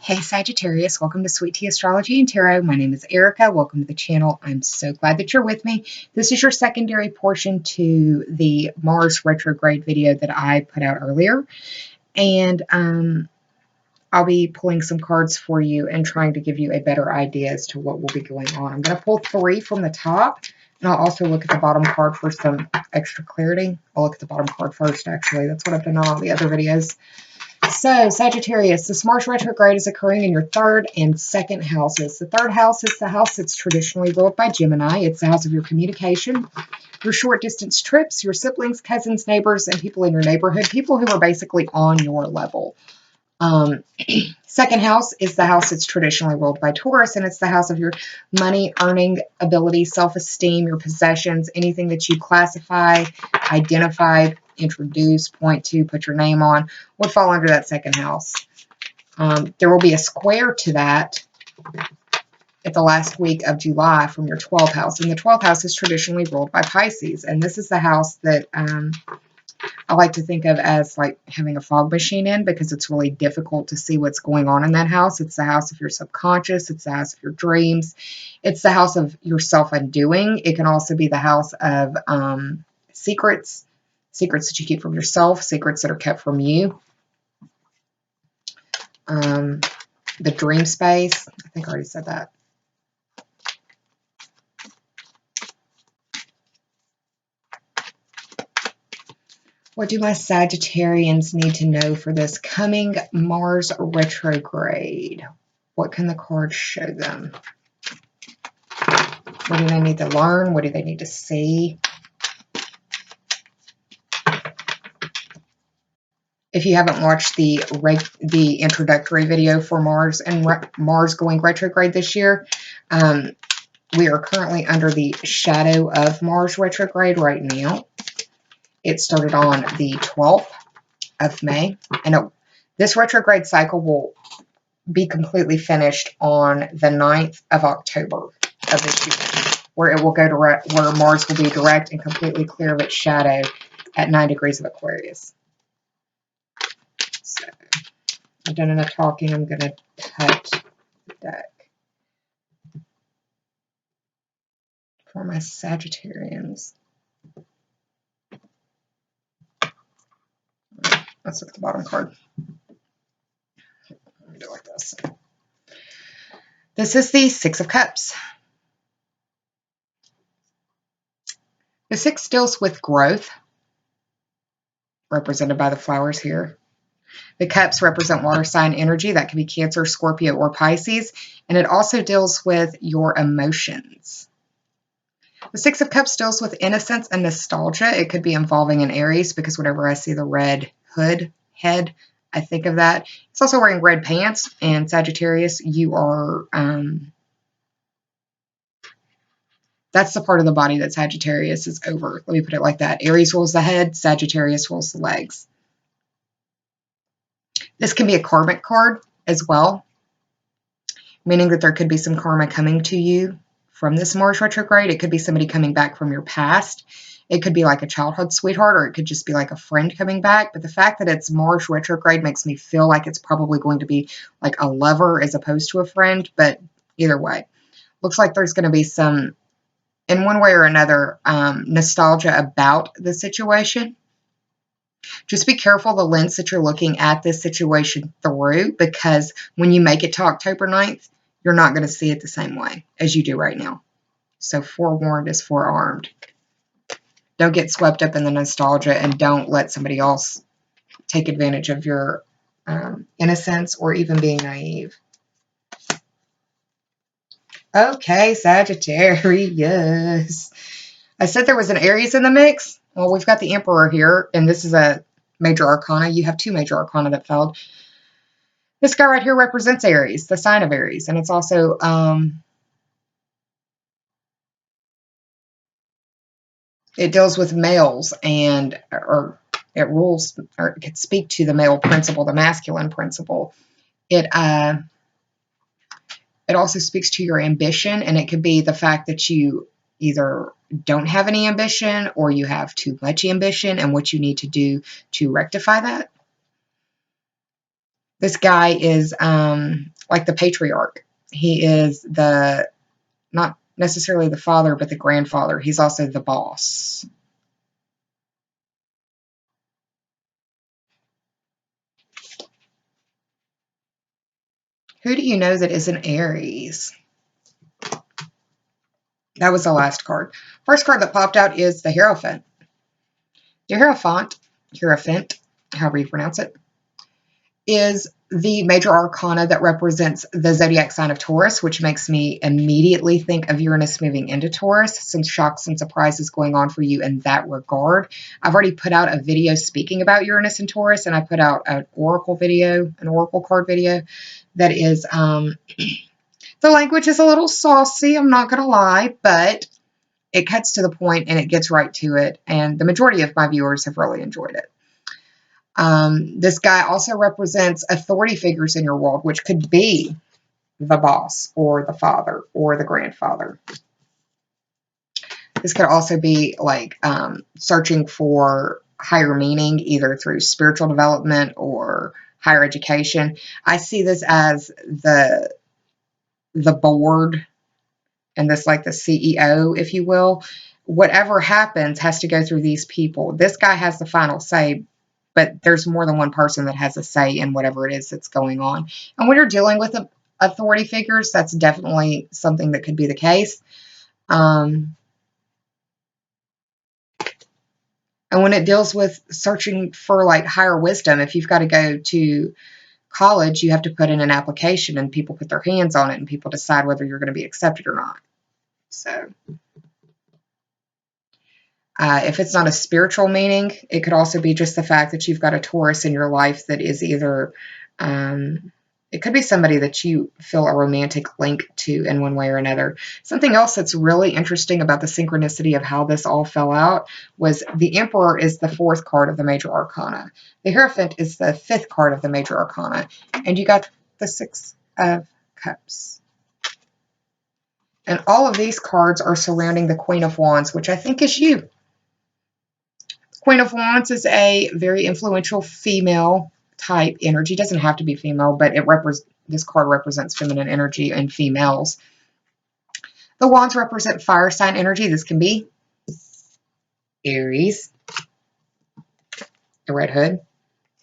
Hey Sagittarius, welcome to Sweet Tea Astrology and Tarot. My name is Erica. Welcome to the channel. I'm so glad that you're with me. This is your secondary portion to the Mars retrograde video that I put out earlier. And I'll be pulling some cards for you and trying to give you a better idea as to what will be going on. I'm going to pull 3 from the top, and I'll also look at the bottom card for some extra clarity. I'll look at the bottom card first, actually. That's what I've done on all the other videos. So, Sagittarius, this Mars retrograde is occurring in your 3rd and 2nd houses. The 3rd house is the house that's traditionally ruled by Gemini. It's the house of your communication, your short distance trips, your siblings, cousins, neighbors, and people in your neighborhood, people who are basically on your level. 2nd house is the house that's traditionally ruled by Taurus, and it's the house of your money, earning ability, self-esteem, your possessions, anything that you classify, identify, introduce, point to, put your name on, would fall under that 2nd house. There will be a square to that at the last week of July from your 12th house, and the 12th house is traditionally ruled by Pisces, and this is the house that I like to think of as like having a fog machine in, because it's really difficult to see what's going on in that house. It's the house of your subconscious. It's the house of your dreams. It's the house of your self-undoing. It can also be the house of secrets that you keep from yourself, secrets that are kept from you. The dream space. I think I already said that. What do my Sagittarians need to know for this coming Mars retrograde? What can the cards show them? What do they need to learn? What do they need to see? If you haven't watched the introductory video for Mars and Mars going retrograde this year, we are currently under the shadow of Mars retrograde right now. It started on the 12th of May, and this retrograde cycle will be completely finished on the 9th of October of this year, where it will go direct, where Mars will be direct and completely clear of its shadow at 9 degrees of Aquarius. So, I've done enough talking. I'm going to cut the deck for my Sagittarians. Let's look at the bottom card. Let me do it like this. This is the 6 of Cups. The 6 deals with growth, represented by the flowers here. The cups represent water sign energy. That could be Cancer, Scorpio, or Pisces. And it also deals with your emotions. The 6 of Cups deals with innocence and nostalgia. It could be involving an Aries, because whenever I see the red head, I think of that. It's also wearing red pants. And Sagittarius, you are... that's the part of the body that Sagittarius is over. Let me put it like that. Aries rules the head. Sagittarius rules the legs. This can be a karmic card as well, meaning that there could be some karma coming to you from this Mars retrograde. It could be somebody coming back from your past. It could be like a childhood sweetheart, or it could just be like a friend coming back. But the fact that it's Mars retrograde makes me feel like it's probably going to be like a lover as opposed to a friend. But either way, looks like there's going to be some, in one way or another, nostalgia about the situation. Just be careful the lens that you're looking at this situation through, because when you make it to October 9th, you're not going to see it the same way as you do right now. So forewarned is forearmed. Don't get swept up in the nostalgia, and don't let somebody else take advantage of your innocence or even being naive. Okay, Sagittarius. I said there was an Aries in the mix. Well, we've got the Emperor here, and this is a major arcana. You have 2 major arcana that failed. This guy right here represents Aries, the sign of Aries, and it's also it deals with males, and or it rules, or it could speak to the male principle, the masculine principle. It also speaks to your ambition, and it could be the fact that you either don't have any ambition or you have too much ambition, and what you need to do to rectify that. This guy is like the patriarch. He is the, not necessarily the father, but the grandfather. He's also the boss. Who do you know that is an Aries? That was the last card. First card that popped out is the Hierophant. The Hierophant, however you pronounce it, is the major arcana that represents the zodiac sign of Taurus, which makes me immediately think of Uranus moving into Taurus. Some shocks and surprises going on for you in that regard. I've already put out a video speaking about Uranus and Taurus, and I put out an oracle video, an oracle card video that is, the language is a little saucy, I'm not going to lie, but it cuts to the point and it gets right to it, and the majority of my viewers have really enjoyed it. This guy also represents authority figures in your world, which could be the boss or the father or the grandfather. This could also be like searching for higher meaning, either through spiritual development or higher education. I see this as the board, and this like the CEO, if you will. Whatever happens has to go through these people. This guy has the final say, but there's more than one person that has a say in whatever it is that's going on. And when you're dealing with authority figures, that's definitely something that could be the case. And when it deals with searching for like higher wisdom, if you've got to go to college, you have to put in an application and people put their hands on it and people decide whether you're going to be accepted or not. So if it's not a spiritual meaning, it could also be just the fact that you've got a Taurus in your life that is either, it could be somebody that you feel a romantic link to in one way or another. Something else that's really interesting about the synchronicity of how this all fell out was the Emperor is the 4th card of the major arcana. The Hierophant is the 5th card of the major arcana. And you got the 6 of Cups. And all of these cards are surrounding the Queen of Wands, which I think is you. Queen of Wands is a very influential female type energy. It doesn't have to be female, but this card represents feminine energy and females. The Wands represent fire sign energy. This can be Aries, the red hood.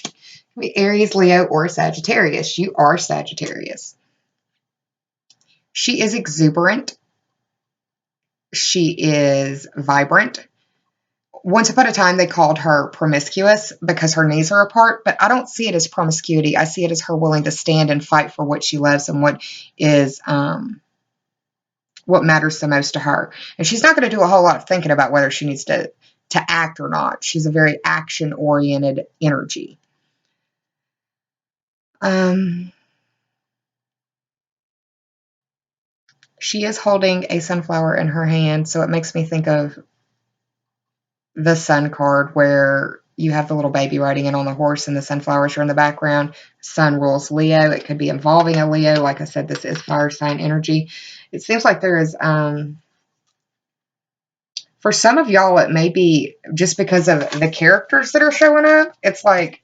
It can be Aries, Leo, or Sagittarius. You are Sagittarius. She is exuberant. She is vibrant. Once upon a time, they called her promiscuous because her knees are apart, but I don't see it as promiscuity. I see it as her willing to stand and fight for what she loves and what is what matters the most to her. And she's not going to do a whole lot of thinking about whether she needs to act or not. She's a very action-oriented energy. She is holding a sunflower in her hand, so it makes me think of the Sun card where you have the little baby riding in on the horse and the sunflowers are in the background. Sun rules Leo. It could be involving a Leo. Like I said, this is fire sign energy. It seems like there is, for some of y'all, it may be just because of the characters that are showing up. It's like,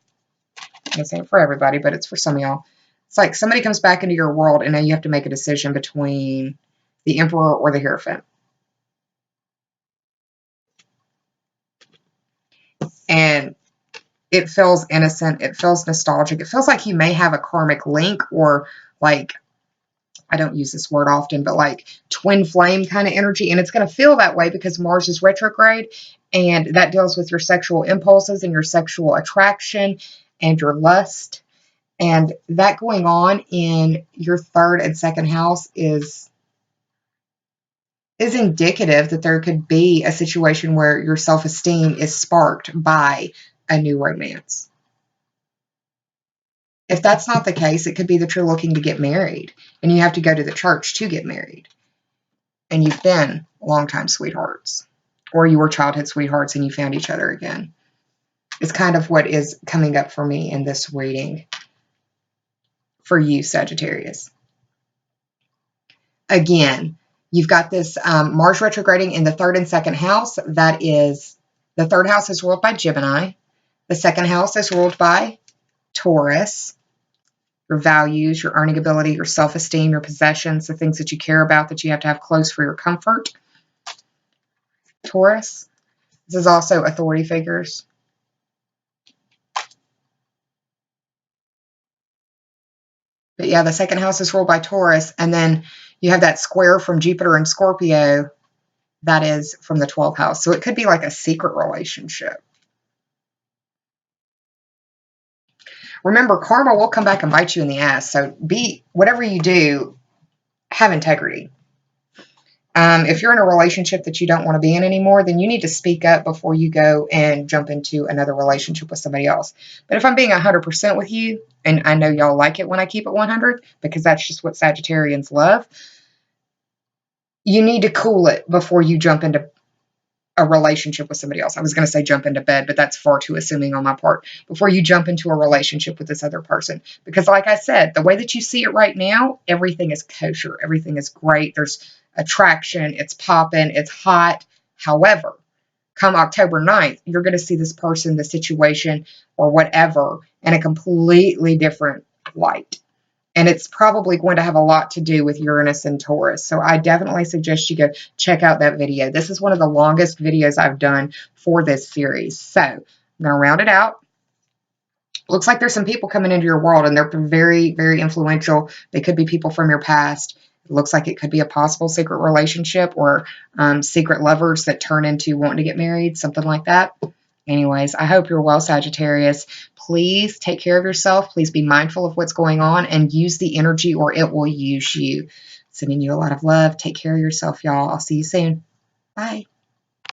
I'm not saying for everybody, but it's for some of y'all. It's like somebody comes back into your world and now you have to make a decision between the Emperor or the Hierophant. And it feels innocent. It feels nostalgic. It feels like you may have a karmic link or like, I don't use this word often, but like twin flame kind of energy. And it's going to feel that way because Mars is retrograde and that deals with your sexual impulses and your sexual attraction and your lust. And that going on in your 3rd and 2nd house is indicative that there could be a situation where your self-esteem is sparked by a new romance. If that's not the case, it could be that you're looking to get married and you have to go to the church to get married. And you've been longtime sweethearts, or you were childhood sweethearts and you found each other again. It's kind of what is coming up for me in this reading for you, Sagittarius. Again, you've got this Mars retrograding in the 3rd and 2nd house. That is, the 3rd house is ruled by Gemini. The 2nd house is ruled by Taurus. your values, your earning ability, your self-esteem, your possessions, the things that you care about that you have to have close for your comfort. Taurus. This is also authority figures. But yeah, the second house is ruled by Taurus. And then you have that square from Jupiter and Scorpio. That is from the 12th house. So it could be like a secret relationship. Remember, karma will come back and bite you in the ass. So whatever you do, have integrity. If you're in a relationship that you don't want to be in anymore, then you need to speak up before you go and jump into another relationship with somebody else. But if I'm being 100% with you, and I know y'all like it when I keep it 100, because that's just what Sagittarians love, you need to cool it before you jump into a relationship with somebody else. I was going to say jump into bed, but that's far too assuming on my part. Before you jump into a relationship with this other person. Because like I said, the way that you see it right now, everything is kosher. Everything is great. There's attraction. It's popping. It's hot. However, come October 9th, you're going to see this person, the situation, or whatever in a completely different light. And it's probably going to have a lot to do with Uranus and Taurus. So I definitely suggest you go check out that video. This is one of the longest videos I've done for this series. So I'm going to round it out. Looks like there's some people coming into your world, and they're very, very influential. They could be people from your past. It looks like it could be a possible secret relationship or secret lovers that turn into wanting to get married, something like that. Anyways, I hope you're well, Sagittarius. Please take care of yourself. Please be mindful of what's going on and use the energy or it will use you. Sending you a lot of love. Take care of yourself, y'all. I'll see you soon. Bye.